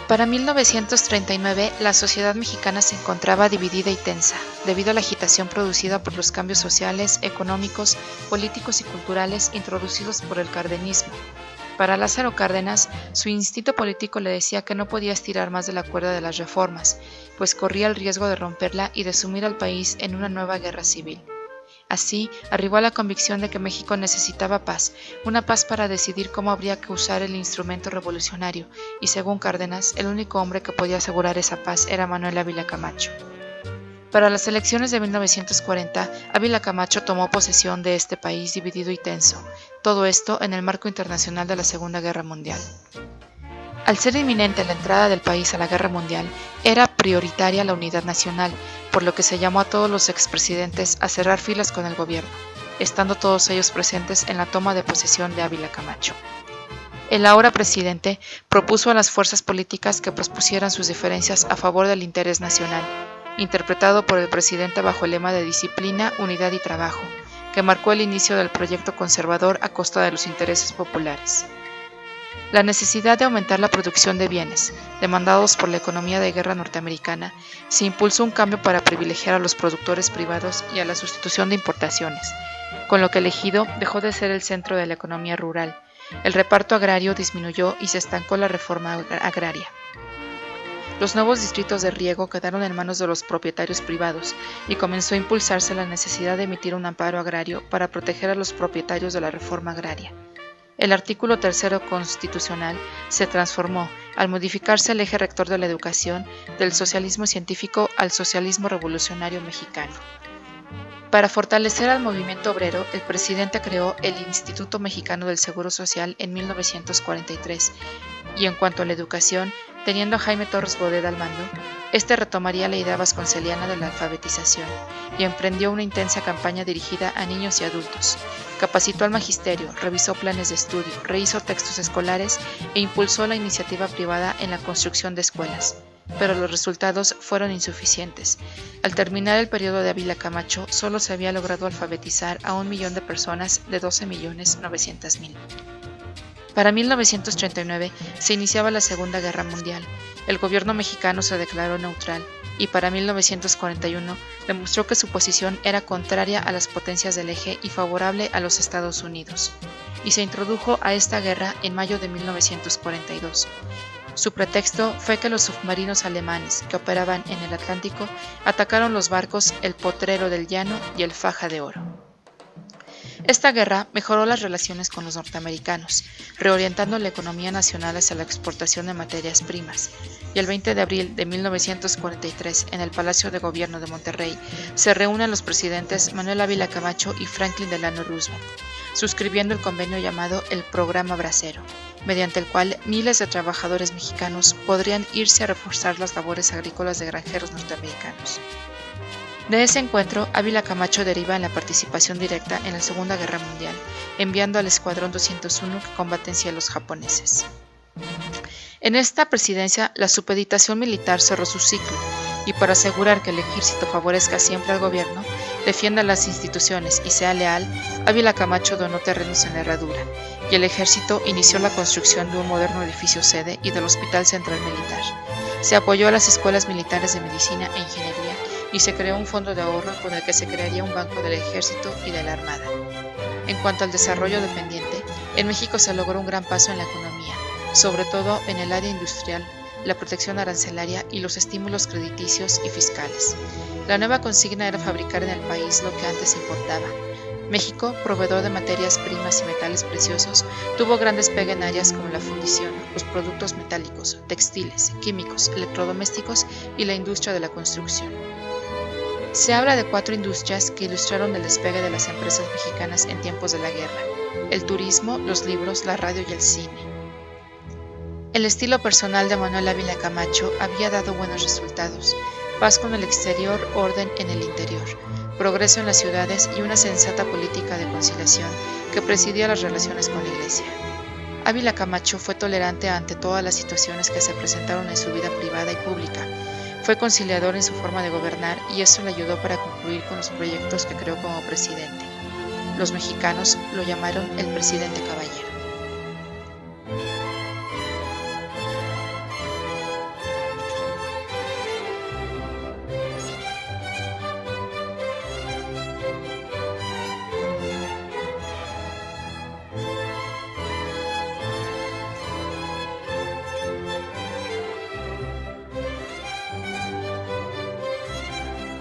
Para 1939, la sociedad mexicana se encontraba dividida y tensa, debido a la agitación producida por los cambios sociales, económicos, políticos y culturales introducidos por el cardenismo. Para Lázaro Cárdenas, su instinto político le decía que no podía estirar más de la cuerda de las reformas, pues corría el riesgo de romperla y de sumir al país en una nueva guerra civil. Así, arribó a la convicción de que México necesitaba paz, una paz para decidir cómo habría que usar el instrumento revolucionario, y según Cárdenas, el único hombre que podía asegurar esa paz era Manuel Ávila Camacho. Para las elecciones de 1940, Ávila Camacho tomó posesión de este país dividido y tenso, todo esto en el marco internacional de la Segunda Guerra Mundial. Al ser inminente la entrada del país a la Guerra Mundial, era prioritaria la unidad nacional, por lo que se llamó a todos los expresidentes a cerrar filas con el gobierno, estando todos ellos presentes en la toma de posesión de Ávila Camacho. El ahora presidente propuso a las fuerzas políticas que pospusieran sus diferencias a favor del interés nacional, interpretado por el presidente bajo el lema de disciplina, unidad y trabajo, que marcó el inicio del proyecto conservador a costa de los intereses populares. La necesidad de aumentar la producción de bienes, demandados por la economía de guerra norteamericana, se impulsó un cambio para privilegiar a los productores privados y a la sustitución de importaciones, con lo que el ejido dejó de ser el centro de la economía rural. El reparto agrario disminuyó y se estancó la reforma agraria. Los nuevos distritos de riego quedaron en manos de los propietarios privados y comenzó a impulsarse la necesidad de emitir un amparo agrario para proteger a los propietarios de la reforma agraria. El artículo 3 constitucional se transformó, al modificarse el eje rector de la educación, del socialismo científico al socialismo revolucionario mexicano. Para fortalecer al movimiento obrero, el presidente creó el Instituto Mexicano del Seguro Social en 1943, y en cuanto a la educación, teniendo a Jaime Torres Bodet al mando, este retomaría la idea vasconceliana de la alfabetización y emprendió una intensa campaña dirigida a niños y adultos. Capacitó al magisterio, revisó planes de estudio, rehizo textos escolares e impulsó la iniciativa privada en la construcción de escuelas. Pero los resultados fueron insuficientes. Al terminar el periodo de Ávila Camacho, solo se había logrado alfabetizar a 1 millón de personas de 12.900.000. Para 1939 se iniciaba la Segunda Guerra Mundial. El gobierno mexicano se declaró neutral y para 1941 demostró que su posición era contraria a las potencias del eje y favorable a los Estados Unidos. Y se introdujo a esta guerra en mayo de 1942. Su pretexto fue que los submarinos alemanes que operaban en el Atlántico atacaron los barcos el Potrero del Llano y el Faja de Oro. Esta guerra mejoró las relaciones con los norteamericanos, reorientando la economía nacional hacia la exportación de materias primas, y el 20 de abril de 1943, en el Palacio de Gobierno de Monterrey, se reúnen los presidentes Manuel Ávila Camacho y Franklin Delano Roosevelt, suscribiendo el convenio llamado el Programa Bracero, mediante el cual miles de trabajadores mexicanos podrían irse a reforzar las labores agrícolas de granjeros norteamericanos. De ese encuentro, Ávila Camacho deriva en la participación directa en la Segunda Guerra Mundial, enviando al Escuadrón 201 que combatencia a los japoneses. En esta presidencia, la supeditación militar cerró su ciclo, y para asegurar que el ejército favorezca siempre al gobierno, defienda las instituciones y sea leal, Ávila Camacho donó terrenos en la Herradura, y el ejército inició la construcción de un moderno edificio sede y del Hospital Central Militar. Se apoyó a las escuelas militares de medicina e ingeniería, y se creó un fondo de ahorro con el que se crearía un banco del ejército y de la armada. En cuanto al desarrollo dependiente, en México se logró un gran paso en la economía, sobre todo en el área industrial, la protección arancelaria y los estímulos crediticios y fiscales. La nueva consigna era fabricar en el país lo que antes importaba. México, proveedor de materias primas y metales preciosos, tuvo gran despegue en áreas como la fundición, los productos metálicos, textiles, químicos, electrodomésticos y la industria de la construcción. Se habla de 4 industrias que ilustraron el despegue de las empresas mexicanas en tiempos de la guerra: el turismo, los libros, la radio y el cine. El estilo personal de Manuel Ávila Camacho había dado buenos resultados: paz con el exterior, orden en el interior, progreso en las ciudades y una sensata política de conciliación que presidía las relaciones con la Iglesia. Ávila Camacho fue tolerante ante todas las situaciones que se presentaron en su vida privada y pública. Fue conciliador en su forma de gobernar y eso le ayudó para concluir con los proyectos que creó como presidente. Los mexicanos lo llamaron el presidente caballero.